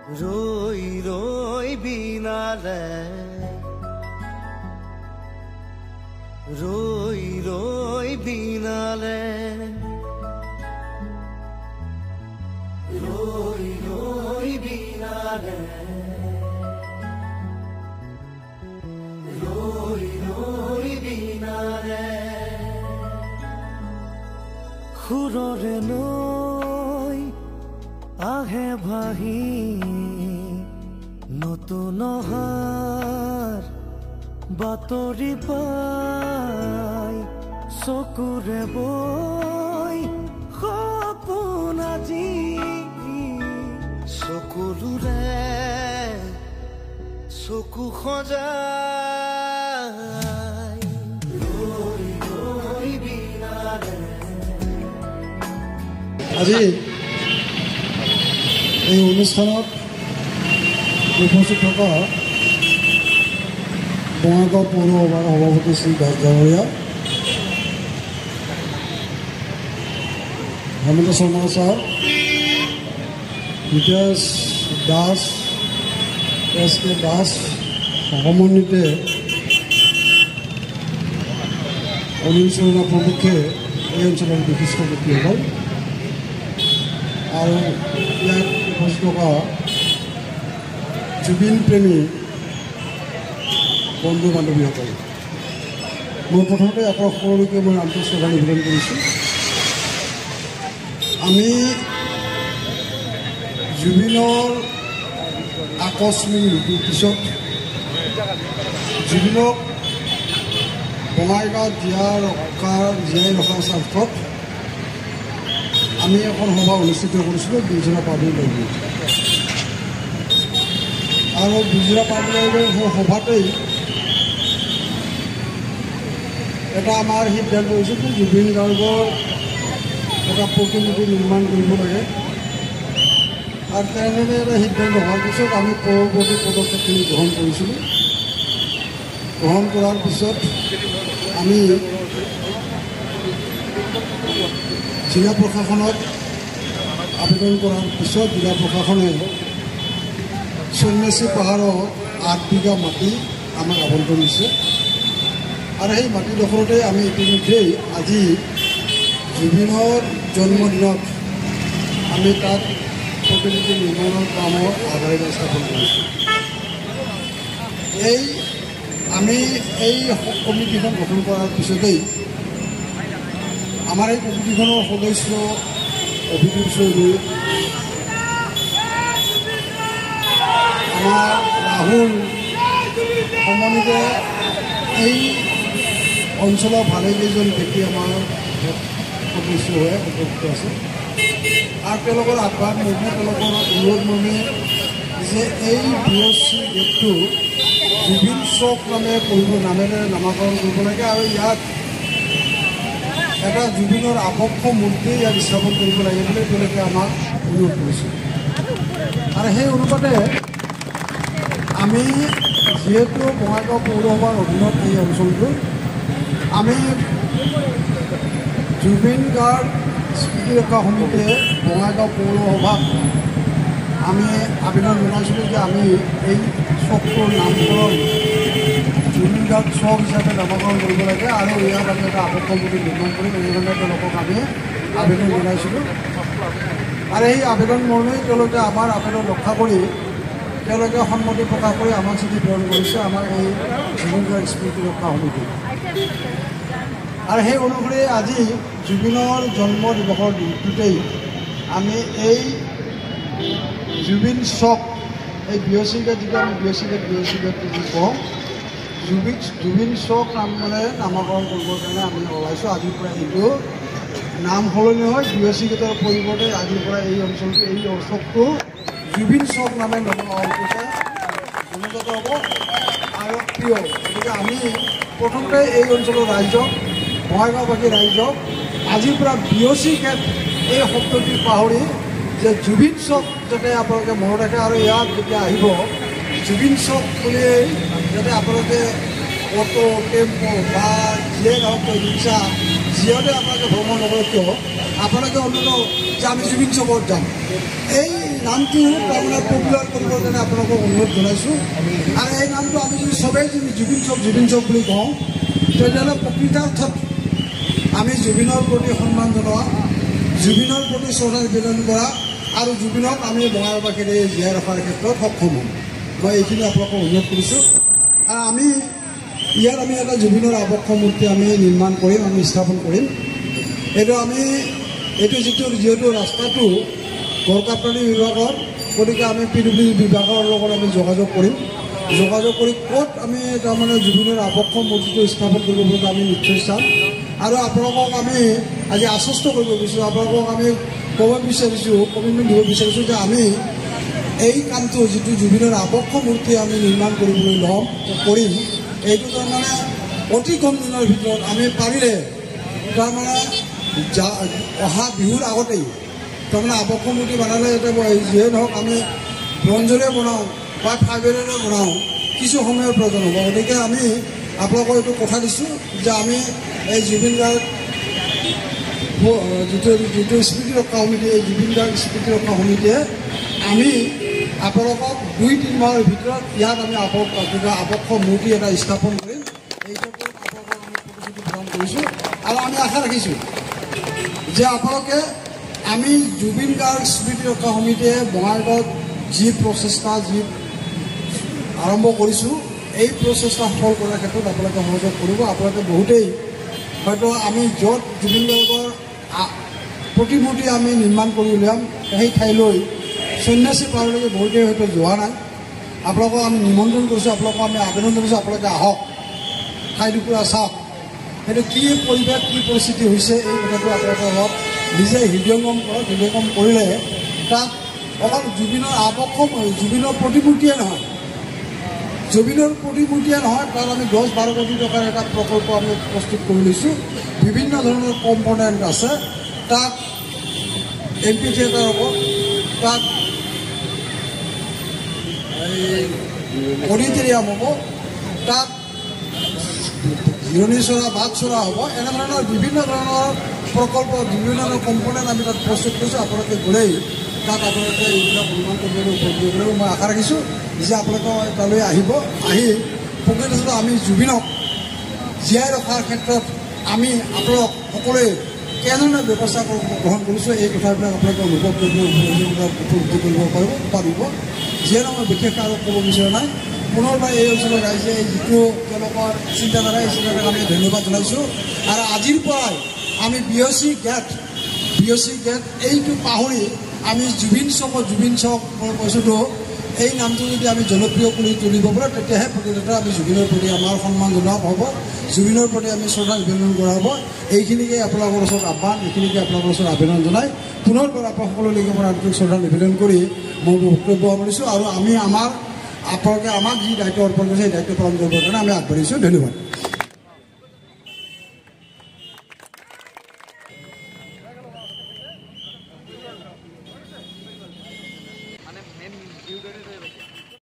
ৰই ৰই বিনালে ৰই ৰই বিনালে ৰই ৰই বিনালে ৰই ৰই বিনালে খুৰৰে নৈ আহে ভাহি নতুন অহাৰ বাতৰি পাই চকুৰে বৈ সপোন আজি চকুলোৰে চকু সজাই ৰৈ ৰৈ বিনালে আজি এই অনুষ্ঠানত উপস্থিত থকা বঙাইগাঁও পৌৰসভাৰ সভাপতি শ্ৰী দাস ডাঙৰীয়া, হেমন্ত শৰ্মা ছাৰ, হিতেশ দাস, এছ কে দাস সমন্বিতে অনিল চৰণা প্ৰমুখে এই অঞ্চলৰ বিশিষ্ট ব্যক্তিসকল আৰু ইয়াত উপস্থিত থকা জুবিন প্ৰেমী বন্ধু বান্ধৱীসকল, মই প্ৰথমতে আপোনাক সকলোকে মই আন্তৰিক শ্ৰদ্ধা নিবেদন কৰিছোঁ। আমি জুবিনৰ আকস্মিক মৃত্যুৰ পিছত জুবিনক বঙাইগাঁৱত জীয়াই ৰখাৰ স্বাৰ্থত আমি এখন সভা অনুষ্ঠিত কৰিছিলোঁ বিজনা পাব্লিক লাইব্ৰেৰীত। আৰু বিজনা পাব্লিক লাইব্ৰেৰীৰ সেই সভাতেই এটা আমাৰ সিদ্ধান্ত হৈছিল যে জুবিন গাৰ্গৰ এটা প্ৰতিমূৰ্তি নিৰ্মাণ কৰিব লাগে। আৰু তেনেদৰে এটা সিদ্ধান্ত হোৱাৰ পিছত আমি পৰৱৰ্তী পদক্ষেপখিনি গ্ৰহণ কৰিছিলোঁ। গ্ৰহণ কৰাৰ পিছত আমি জিলা প্ৰশাসনত আবেদন কৰাৰ পিছত জিলা প্ৰশাসনে সন্ন্যাসী পাহাৰৰ 8 বিঘা মাটি আমাক আবণ্টন দিছে। আৰু সেই মাটিডোখৰতে আমি ইতিমধ্যেই আজি জুবিনৰ জন্মদিনত আমি তাত প্ৰতিমূৰ্তি নিৰ্মাণৰ কামত আধাৰিত স্থাপন কৰিছোঁ। আমি এই কমিটিখন গঠন কৰাৰ পিছতেই আমাৰ এই কমিটিখনৰ সদস্য অভিজিত চৌধুৰী, আমাৰ ৰাহুল সমন্বিতে এই অঞ্চলৰ ভালেকেইজন ব্যক্তি আমাৰ সদস্য হৈ উপকৃত আছে। আৰু তেওঁলোকৰ আহ্বান মৰ্মে, তেওঁলোকৰ অনুৰোধ মৰ্মে যে এই BOC গেটটো জুবিন চক নামেৰে নামাকৰণ কৰিব লাগে আৰু ইয়াত এটা জুবিনৰ আবক্ষ মূৰ্তি ইয়াত স্থাপন কৰিব লাগে বুলি তেওঁলোকে আমাক অনুৰোধ কৰিছে। আৰু সেই অনুপাতে আমি যিহেতু বঙাইগাঁও পৌৰসভাৰ অধীনত এই অঞ্চলটো, আমি জুবিন গাৰ্গ স্মৃতি ৰক্ষা সমিতিয়ে বঙাইগাঁও পৌৰসভাক আমি আবেদন জনাইছিলোঁ যে আমি এই চকটোৰ নামকৰণ জুবিন গাৰ্গ চক হিচাপে নামকৰণ কৰিব লাগে আৰু ইয়াত আমি এটা আবক্ষ মূৰ্তি নিৰ্মাণ কৰিম, এনেধৰণে তেওঁলোকক আমি আবেদন জনাইছিলোঁ। আৰু এই আবেদন মৰ্মে তেওঁলোকে আমাৰ আবেদন ৰক্ষা কৰি তেওঁলোকে সন্মতি প্ৰকাশ কৰি আমাক চিঠি প্ৰেৰণ কৰিছে আমাৰ এই জুবিন গাৰ্গ স্মৃতি ৰক্ষা সমিতি। আৰু সেই অনুসৰি আজি জুবিনৰ জন্ম দিৱসৰ দিনটোতেই আমি এই জুবিন চক, এই BOC গেট যিটো আমি BOC গেট যি কওঁ, জুবিন চক নামেৰে নামকৰণ কৰিবৰ কাৰণে আমি ওলাইছোঁ। আজিৰ পৰা এইটো নাম সলনি হয়, BOC গেটৰ পৰিৱৰ্তে আজিৰ পৰা এই অঞ্চলটো, এই চকটো জুবিন চক নামে নামকৰণ কৰিছে, জনজাত হ'ব আৰু প্ৰিয়। গতিকে আমি প্ৰথমতে এই অঞ্চলৰ ৰাইজক, বঙাইগাঁওবাসী ৰাইজক আজিৰ পৰা BOC গেট এই শব্দটি পাহৰি যে জুবিন চক যাতে আপোনালোকে মনত ৰাখে আৰু ইয়াত যেতিয়া আহিব জুবিন চক বুলি যাতে আপোনালোকে অটো, টেম্পো বা যিয়ে নহওক ৰিক্সা যিহেতু আপোনালোকে ভ্ৰমণ নকৰে কিয় আপোনালোকে অন্ততঃ যে আমি জুবিন চকত যাম, এই নামটো তাৰমানে পপুলাৰ কৰিবৰ কাৰণে আপোনালোকক অনুৰোধ জনাইছোঁ আৰু এই নামটো আমি যদি চবেই যদি জুবিন চক বুলি কওঁ তেতিয়াহ'লে প্ৰকৃতাৰ্থত আমি জুবিনৰ প্ৰতি সন্মান জনোৱা জুবিনৰ প্ৰতি শ্ৰদ্ধা নিবেদন কৰা আৰু জুবিনক আমি বঙাইগাঁওবাসীৰে জীয়াই ৰখাৰ ক্ষেত্ৰত সক্ষম হ'ম মই এইখিনি আপোনালোকক অনুৰোধ কৰিছোঁ আৰু আমি ইয়াত আমি এটা জুবিনৰ আবক্ষ মূৰ্তি আমি নিৰ্মাণ কৰিম আমি স্থাপন কৰিম এইটো যিহেতু ৰাস্তাটো গড়কাপ্তানি বিভাগৰ গতিকে আমি PWD বিভাগৰ লগত আমি যোগাযোগ কৰি ক'ত আমি তাৰমানে জুবিনৰ আবক্ষ মূৰ্তিটো স্থাপন কৰিব বুলি আমি নিশ্চয় চাম আৰু আপোনালোকক আমি আজি আশ্বস্ত কৰিব বিচাৰিছোঁ আপোনালোকক আমি কমিটমেণ্ট দিব বিচাৰিছোঁ যে আমি এই কামটো যিটো জুবিনৰ আবক্ষ মূৰ্তি আমি নিৰ্মাণ কৰিবলৈ কৰিম এইটো তাৰমানে অতি কম দিনৰ ভিতৰত আমি পাৰিলে তাৰমানে অহা বিহুৰ আগতেই তাৰমানে আবক্ষ মূৰ্তি বনালে এতিয়া যিয়ে নহওক আমি ব্ৰঞ্জৰে বনাওঁ বা ফাইবাৰেৰে বনাওঁ কিছু সময়ৰ প্ৰয়োজন হ'ব গতিকে আমি আপোনালোকক এইটো কথা দিছোঁ যে আমি এই জুবিন গাৰ্গ যিটো স্মৃতি ৰক্ষা সমিতি এই জুবিন গাৰ্গ স্মৃতি ৰক্ষা সমিতিয়ে আমি আপোনালোকক 2-3 মাহৰ ভিতৰত ইয়াত আমি আবক্ষ মূৰ্তি এটা স্থাপন কৰিম এই ক্ষেত্ৰত আপোনালোকক আমি প্ৰতিশ্ৰুতি প্ৰদান কৰিছোঁ আৰু আমি আশা ৰাখিছোঁ যে আপোনালোকে আমি জুবিন গাৰ্গ স্মৃতি ৰক্ষা সমিতিয়ে বঙাইগাঁৱত যি প্ৰচেষ্টা আৰম্ভ কৰিছোঁ এই প্ৰচেষ্টা সফল কৰাৰ ক্ষেত্ৰত আপোনালোকে সহযোগ কৰিব আপোনালোকে বহুতেই হয়তো আমি য'ত জুবিন গাৰ্গৰ প্ৰতিমূৰ্তি আমি নিৰ্মাণ কৰি উলিয়াম সেই ঠাইলৈ সন্ন্যাসী পাৰলৈকে বহুতেই হয়তো যোৱা নাই আপোনালোকক আমি নিমন্ত্ৰণ কৰিছোঁ আপোনালোকক আমি আবেদন কৰিছোঁ আপোনালোকে আহক ঠাইটুকুৰা চাওক সেইটো কি পৰিৱেশ কি পৰিস্থিতি হৈছে এই কথাটো আপোনালোকে অলপ নিজে হৃদয়ঙ্গম কৰক হৃদয়ঙ্গম কৰিলে তাত অকল জুবিনৰ প্ৰতিমূৰ্তিয়ে নহয় তাত আমি 10-12 কোটি টকাৰ এটা প্ৰকল্প আমি প্ৰস্তুত কৰি লৈছোঁ বিভিন্ন ধৰণৰ কম্পনেণ্ট আছে তাত MP থিয়েটাৰ হ'ব তাত অডিটৰিয়াম হ'ব তাত জিৰণি চৰা বাট চৰা হ'ব এনেধৰণৰ বিভিন্ন ধৰণৰ প্ৰকল্প বিভিন্ন ধৰণৰ কম্পনেণ্ট আমি তাত প্ৰস্তুত কৰিছোঁ আপোনালোকে গ'লেই তাত আপোনালোকে এইবিলাক অনুমান কৰিবলৈ উপযোগী কৰিব মই আশা ৰাখিছোঁ যে আপোনালোকে তালৈ আহিব আহি প্ৰকৃততে আমি জুবিনক জীয়াই ৰখাৰ ক্ষেত্ৰত আমি আপোনালোক সকলোৱে কেনেধৰণে ব্যৱস্থা গ্ৰহণ কৰিছোঁ এই কথাবিলাক আপোনালোকে অনুভৱ উপলব্ধি কৰিব পাৰিব যিয়ে মই বিশেষ আৰু ক'ব বিচৰা নাই পুনৰবাৰ এই অঞ্চলৰ ৰাইজে যিটো তেওঁলোকৰ চিন্তাধাৰা এই চিন্তাধাৰাক আমি ধন্যবাদ জনাইছোঁ আৰু আজিৰ পৰাই আমি BOC গেট এইটো পাহৰি আমি জুবিন চক মই কৈছোঁতো এই নামটো যদি আমি জনপ্ৰিয় কৰি তুলিব পাৰোঁ তেতিয়াহে প্ৰকৃততে আমি জুবিনৰ প্ৰতি আমাৰ সন্মান জনোৱা হ'ব জুবিনৰ প্ৰতি আমি শ্ৰদ্ধা নিবেদন কৰা হ'ব এইখিনিকে আপোনালোকৰ ওচৰত আহ্বান এইখিনিকে আপোনালোকৰ ওচৰত আবেদন জনাই পুনৰবাৰ আপোনাক সকলোলৈকে মই আন্তৰিক শ্ৰদ্ধা নিবেদন কৰি মই বক্তব্য সামৰিছোঁ আৰু আমি আপোনালোকে আমাক যি দায়িত্ব অৰ্পণ কৰিছে সেই দায়িত্ব পালন কৰিবৰ কাৰণে আমি আগবাঢ়িছোঁ ধন্যবাদ